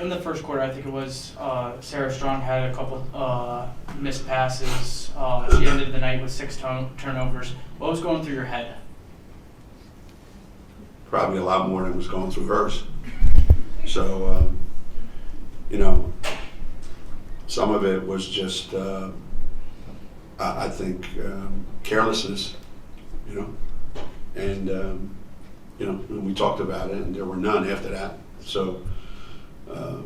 In the first quarter, I think it was, Sarah Strong had a couple missed passes. She ended the night with 6 turnovers. What was going through your head? Probably a lot more than was going through hers. So, you know, some of it was just, I think, carelessness, you know, and, you know, we talked about it, and there were none after that. So, I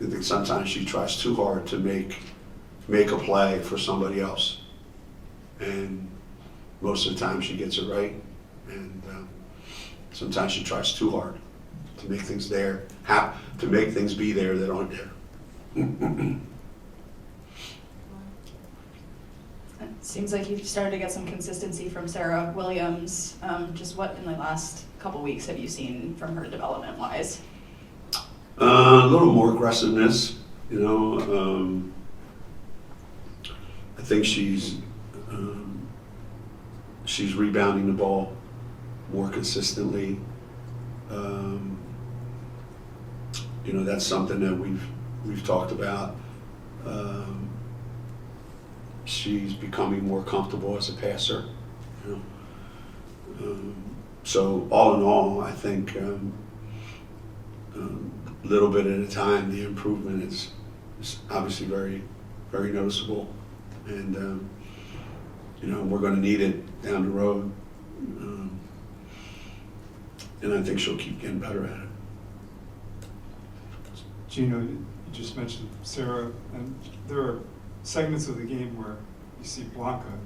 think sometimes she tries too hard to make a play for somebody else, and most of the time she gets it right, and sometimes she tries too hard to make things there, to make things be there that aren't there. It seems like you've started to get some consistency from Sarah Williams. Just what in the last couple weeks have you seen from her development-wise? A little more aggressiveness, you know. I think she's rebounding the ball more consistently. You know, that's something that we've talked about. She's becoming more comfortable as a passer. You know? So all in all, I think little bit at a time, the improvement is obviously very, very noticeable, and you know, we're going to need it down the road, and I think she'll keep getting better at it. Geno, you just mentioned Sarah, and there are segments of the game where you see Blanca.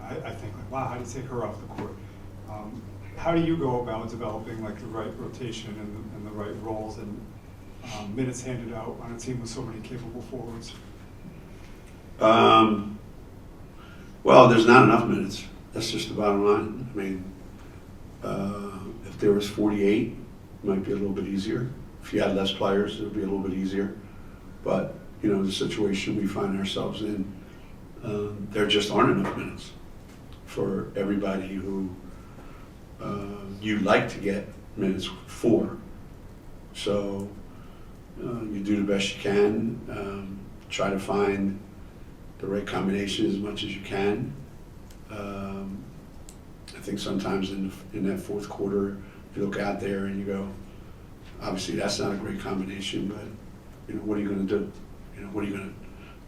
I think, like, wow, how do you take her off the court? How do you go about developing like the right rotation and the right roles and minutes handed out on a team with so many capable forwards? Well, there's not enough minutes. That's just the bottom line. I mean, if there was 48, it might be a little bit easier. If you had less players, it would be a little bit easier. But, you know, the situation we find ourselves in, there just aren't enough minutes for everybody who you'd like to get minutes for. So you do the best you can, try to find the right combination as much as you can. I think sometimes in that fourth quarter, you look out there and you go, obviously that's not a great combination, but you know, what are you going to do? You know, what are you going to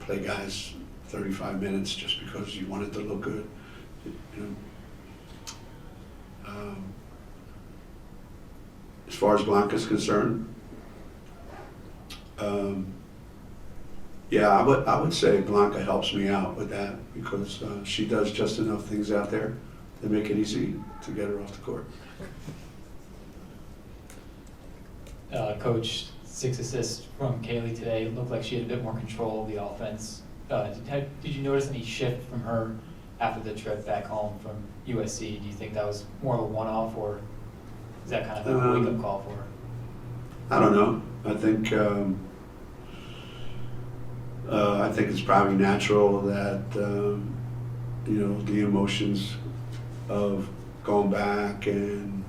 play guys 35 minutes just because you want it to look good? You know. As far as Blanca's concerned, yeah, I would say Blanca helps me out with that because she does just enough things out there to make it easy to get her off the court. Coach, 6 assists from Kaylee today. It looked like she had a bit more control of the offense. Did you notice any shift from her after the trip back home from USC? Do you think that was more of a one-off, or is that kind of a wake-up call for her? I don't know. I think it's probably natural that you know, the emotions of going back and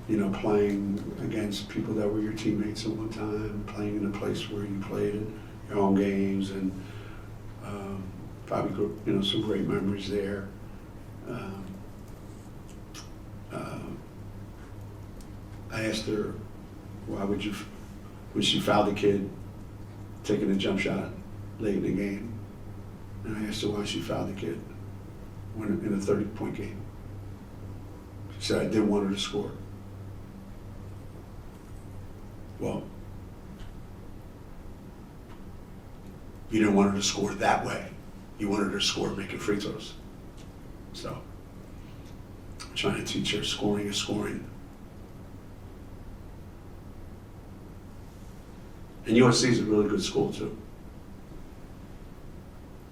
you know, playing against people that were your teammates at one time, playing in a place where you played in your home games, and probably, you know, some great memories there. I asked her, why would you, when she fouled the kid taking a jump shot late in the game, and I asked her why she fouled the kid when in a 30-point game. She said, I didn't want her to score. Well, you didn't want her to score that way. You wanted her to score making free throws. So, I'm trying to teach her scoring is scoring. And USC is a really good school, too.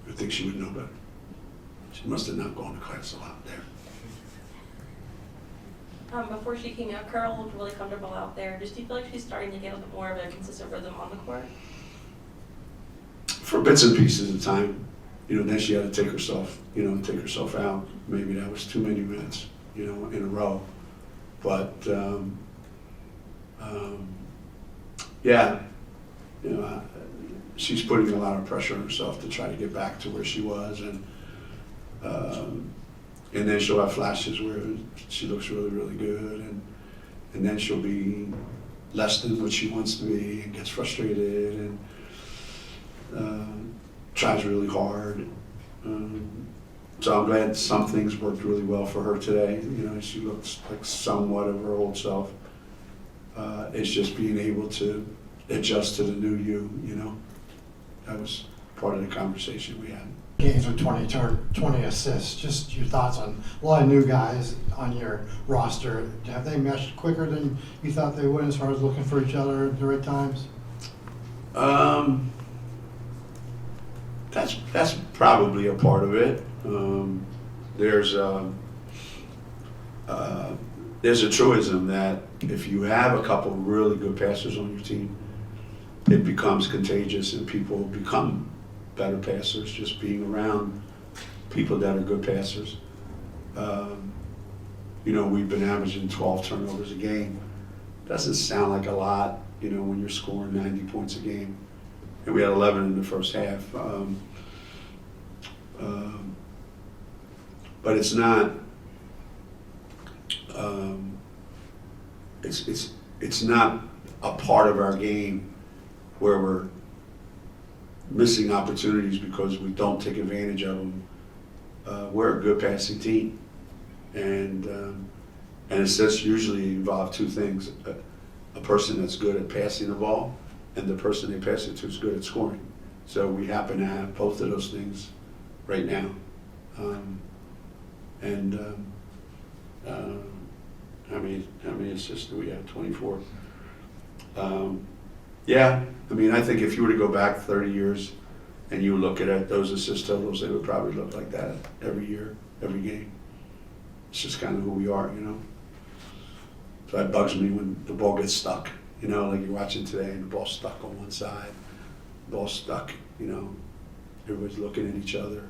I think she would know better. She must have not gone to class a lot there. Before she came out, Carol looked really comfortable out there. Just do you feel like she's starting to get a bit more of a consistent rhythm on the court? For bits and pieces of time, you know, then she had to take herself out. Maybe that was too many minutes, you know, in a row. But Yeah, you know, she's putting a lot of pressure on herself to try to get back to where she was, and then she'll have flashes where she looks really, really good, and then she'll be less than what she wants to be and gets frustrated and tries really hard. So I'm glad some things worked really well for her today. You know, she looks like somewhat of her old self. It's just being able to adjust to the new you know. That was part of the conversation we had. Games with 20 assists. Just your thoughts on a lot of new guys on your roster. Have they meshed quicker than you thought they would as far as looking for each other at the right times? That's probably a part of it. There's a truism that if you have a couple really good passers on your team, it becomes contagious and people become better passers just being around people that are good passers. You know, we've been averaging 12 turnovers a game. Doesn't sound like a lot, you know, when you're scoring 90 points a game. And we had 11 in the first half. But it's not, it's not a part of our game where we're missing opportunities because we don't take advantage of them. We're a good passing team, and assists usually involve two things: a person that's good at passing the ball, and the person they pass it to is good at scoring. So we happen to have both of those things right now, how many assists do we have? 24. Yeah, I mean, I think if you were to go back 30 years and you look at those assist totals, they would probably look like that every year, every game. It's just kind of who we are, you know. So that bugs me when the ball gets stuck, you know, like you're watching today and the ball's stuck on one side, the ball's stuck, you know, everybody's looking at each other.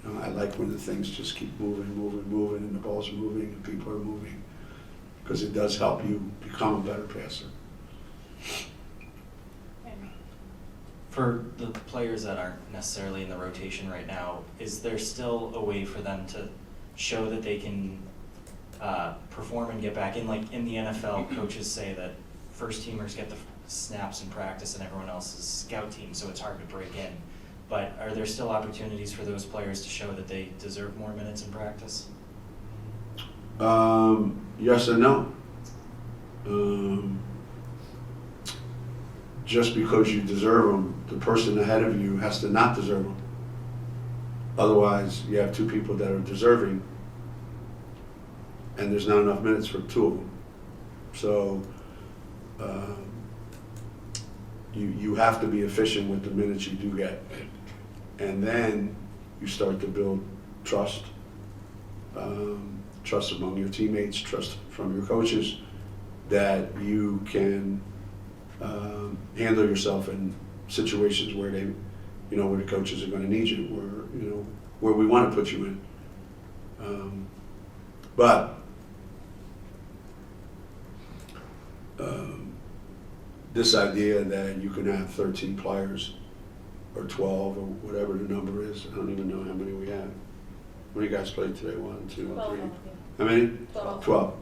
You know, I like when the things just keep moving, and the ball's moving and people are moving, because it does help you become a better passer. For the players that aren't necessarily in the rotation right now, is there still a way for them to show that they can perform and get back in? Like in the NFL, coaches say that first teamers get the snaps in practice and everyone else is scout team, so it's hard to break in. But are there still opportunities for those players to show that they deserve more minutes in practice? Yes and no. Just because you deserve them, the person ahead of you has to not deserve them. Otherwise, you have two people that are deserving, and there's not enough minutes for two of them. So you have to be efficient with the minutes you do get. And then you start to build trust. Trust among your teammates, trust from your coaches, that you can handle yourself in situations where they, you know, where the coaches are going to need you, where, you know, where we want to put you in. But this idea that you can have 13 players or 12 or whatever the number is, I don't even know how many we have. How many guys played today? 1, 2, 12, 3. yeah. How many? 12. 12.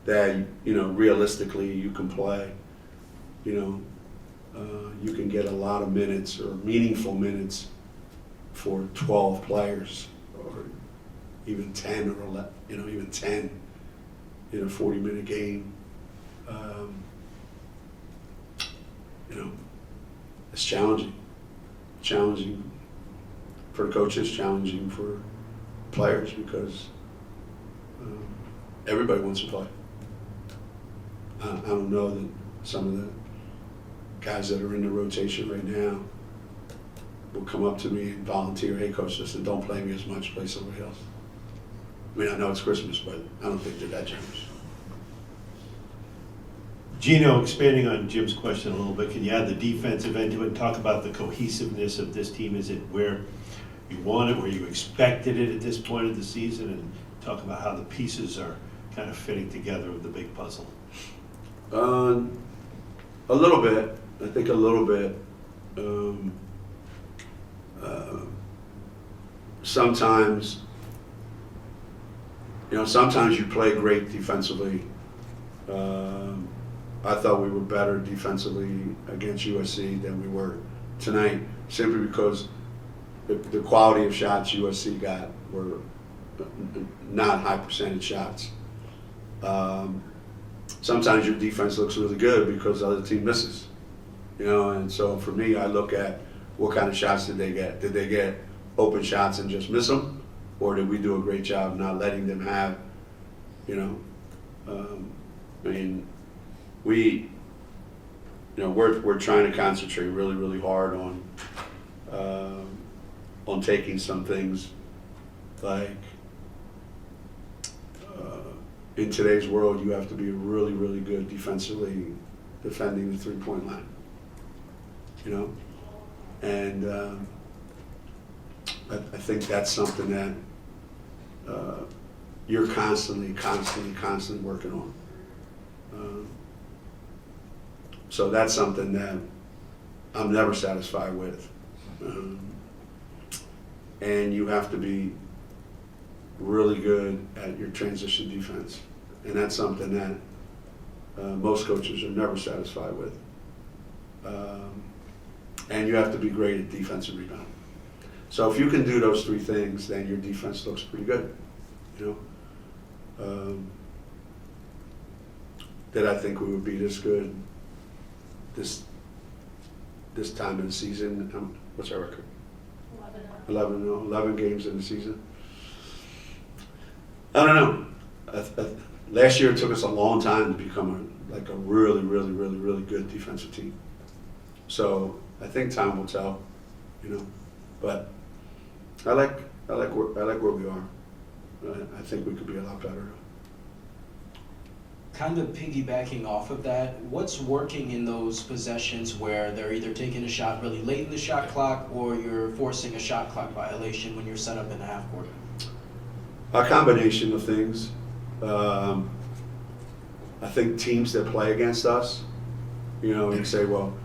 That, you know, realistically you can play, you know, you can get a lot of minutes or meaningful minutes for 12 players, or even 10 or 11, you know, even 10 in a 40-minute game. You know, it's challenging. Challenging for the coaches, challenging for players, because everybody wants to play. I don't know that some of the guys that are in the rotation right now will come up to me and volunteer, hey coach, listen, don't play me as much, play somebody else. I mean, I know it's Christmas, but I don't think they're that generous. Geno, expanding on Jim's question a little bit, can you add the defensive end to it and talk about the cohesiveness of this team? Is it where you want it, where you expected it at this point of the season, and talk about how the pieces are kind of fitting together with the big puzzle? A little bit. I think a little bit. Sometimes, sometimes you play great defensively. I thought we were better defensively against USC than we were tonight, simply because the quality of shots USC got were not high percentage shots. Sometimes your defense looks really good because the other team misses, and so for me, I look at what kind of shots did they get? Did they get open shots and just miss them? Or did we do a great job not letting them have, we're trying to concentrate really, really hard on taking some things like, in today's world, you have to be really, really good defensively defending the three-point line, and I think that's something that you're constantly working on. So that's something that I'm never satisfied with. And you have to be really good at your transition defense. And that's something that most coaches are never satisfied with. And you have to be great at defensive rebound. So if you can do those three things, then your defense looks pretty good, that I think we would be this good this time of the season. What's our record? 11 games in the season. I don't know. Last year it took us a long time to become a really, really, really, really good defensive team. So I think time will tell, But I like where we are. I think we could be a lot better. Kind of piggybacking off of that, what's working in those possessions where they're either taking a shot really late in the shot clock or you're forcing a shot clock violation when you're set up in the half court? A combination of things. I think teams that play against us, you say, well,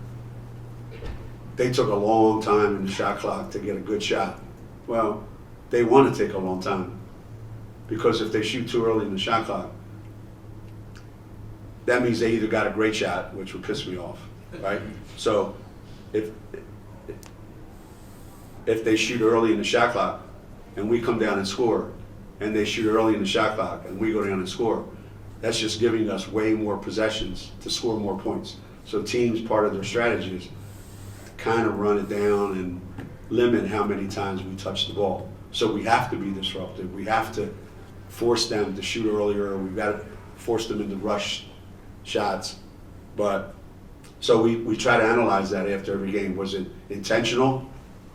they took a long time in the shot clock to get a good shot. Well, they want to take a long time because if they shoot too early in the shot clock, that means they either got a great shot, which would piss me off, right? So if they shoot early in the shot clock and we come down and score, and they shoot early in the shot clock and we go down and score, that's just giving us way more possessions to score more points. So teams, part of their strategy is kind of run it down and limit how many times we touch the ball. So we have to be disruptive. We have to force them to shoot earlier. We've got to force them into rush shots. But so we try to analyze that after every game. Was it intentional,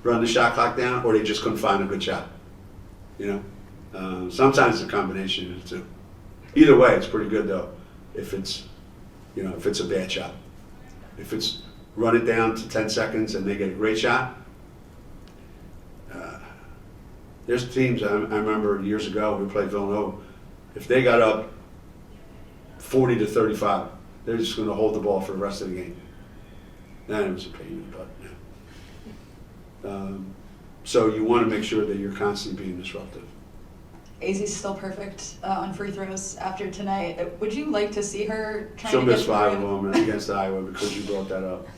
run the shot clock down, or they just couldn't find a good shot? Sometimes it's a combination of the two. Either way, it's pretty good though. If it's a bad shot. If it's run it down to 10 seconds and they get a great shot. There's teams, I remember years ago, we played Villanova. If they got up 40-35, they're just going to hold the ball for the rest of the game. Then it was a pain in the butt. Yeah. So you want to make sure that you're constantly being disruptive. Azzi's still perfect on free throws after tonight. Would you like to see her trying She'll to get miss to the 5 of rim? them against Iowa because you brought that up.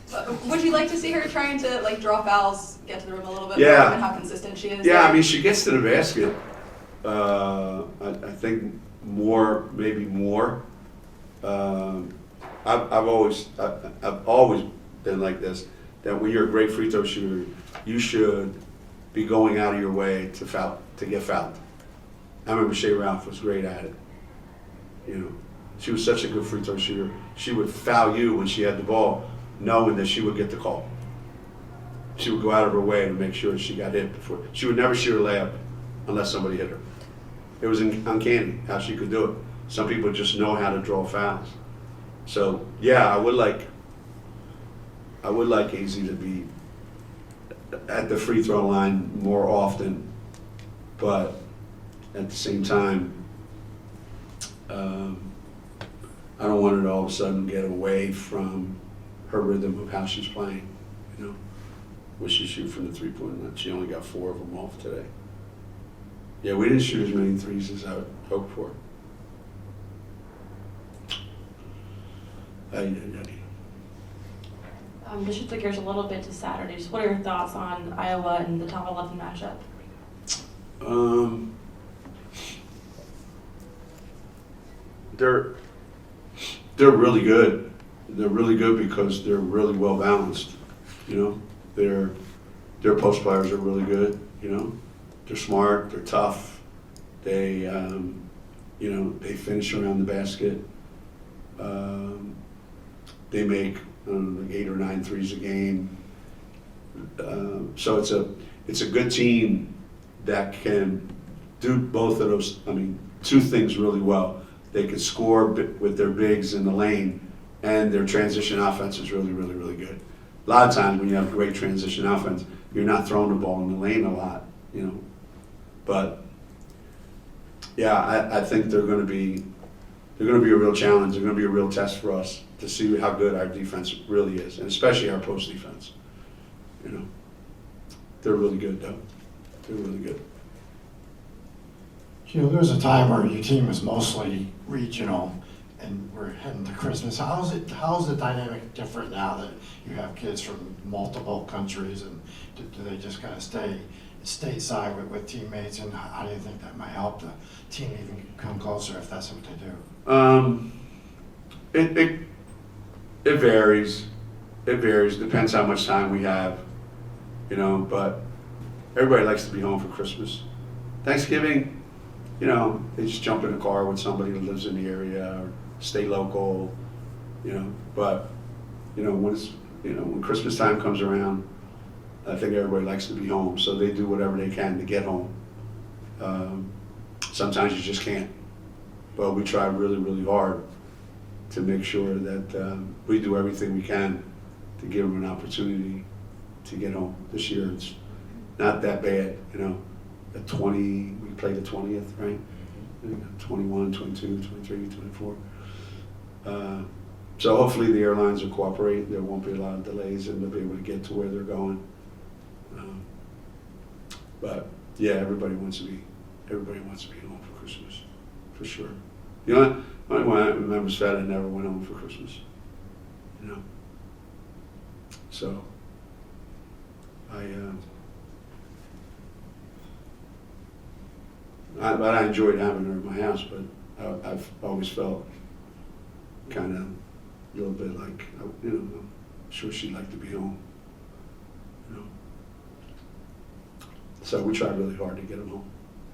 Would you like to see her trying to draw fouls, get to the rim a little bit Yeah. more, given how consistent she is? Yeah, there? I mean, she gets to the basket. I think maybe more. I've always been like this, that when you're a great free throw shooter, you should be going out of your way to get fouled. I remember Shea Ralph was great at it. She was such a good free throw shooter. She would foul you when she had the ball, knowing that she would get the call. She would go out of her way to make sure she got hit before. She would never shoot a layup unless somebody hit her. It was uncanny how she could do it. Some people just know how to draw fouls. So yeah, I would like Azzi to be at the free throw line more often, but at the same time, I don't want her to all of a sudden get away from her rhythm of how she's playing, you know. When she shoot from the three-point line, she only got 4 of them off today. Yeah, we didn't shoot as many threes as I would hope for. Just shift the gears a little bit to Saturday. Just what are your thoughts on Iowa and the top 11 matchup? They're really good. They're really good because they're really well balanced. You know, their post players are really good. You know, they're smart. They're tough. They they finish around the basket. They make like 8 or 9 threes a game. So it's a good team that can do both of those. I mean, 2 things really well. They can score with their bigs in the lane, and their transition offense is really, really, really good. A lot of times when you have great transition offense, you're not throwing the ball in the lane a lot, you know. But yeah, I think they're going to be a real challenge. They're going to be a real test for us to see how good our defense really is, and especially our post defense. You know, they're really good though. They're really good. You know, there was a time where your team was mostly regional, and we're heading to Christmas. How's the dynamic different now that you have kids from multiple countries, and do they just kind of stay stateside with teammates, and how do you think that might help the team even come closer if that's what they do? It varies. It varies. Depends how much time we have, you know. But everybody likes to be home for Christmas. Thanksgiving, you know, they just jump in a car with somebody that lives in the area or stay local, you know. But you know, when Christmas time comes around, I think everybody likes to be home, so they do whatever they can to get home. Sometimes you just can't, but we try really, really hard to make sure that we do everything we can to give them an opportunity to get home. This year it's not that bad, you know. We played the 20th, right? 21, 22, 23, 24. So hopefully the airlines will cooperate. There won't be a lot of delays, and they'll be able to get to where they're going. But yeah, everybody wants to be home for Christmas, for sure. The only one I remember is that I never went home for Christmas. You know. So but I enjoyed having her at my house, but I've always felt kind of a little bit like, you know, I'm sure she'd like to be home, you know. So we tried really hard to get them home.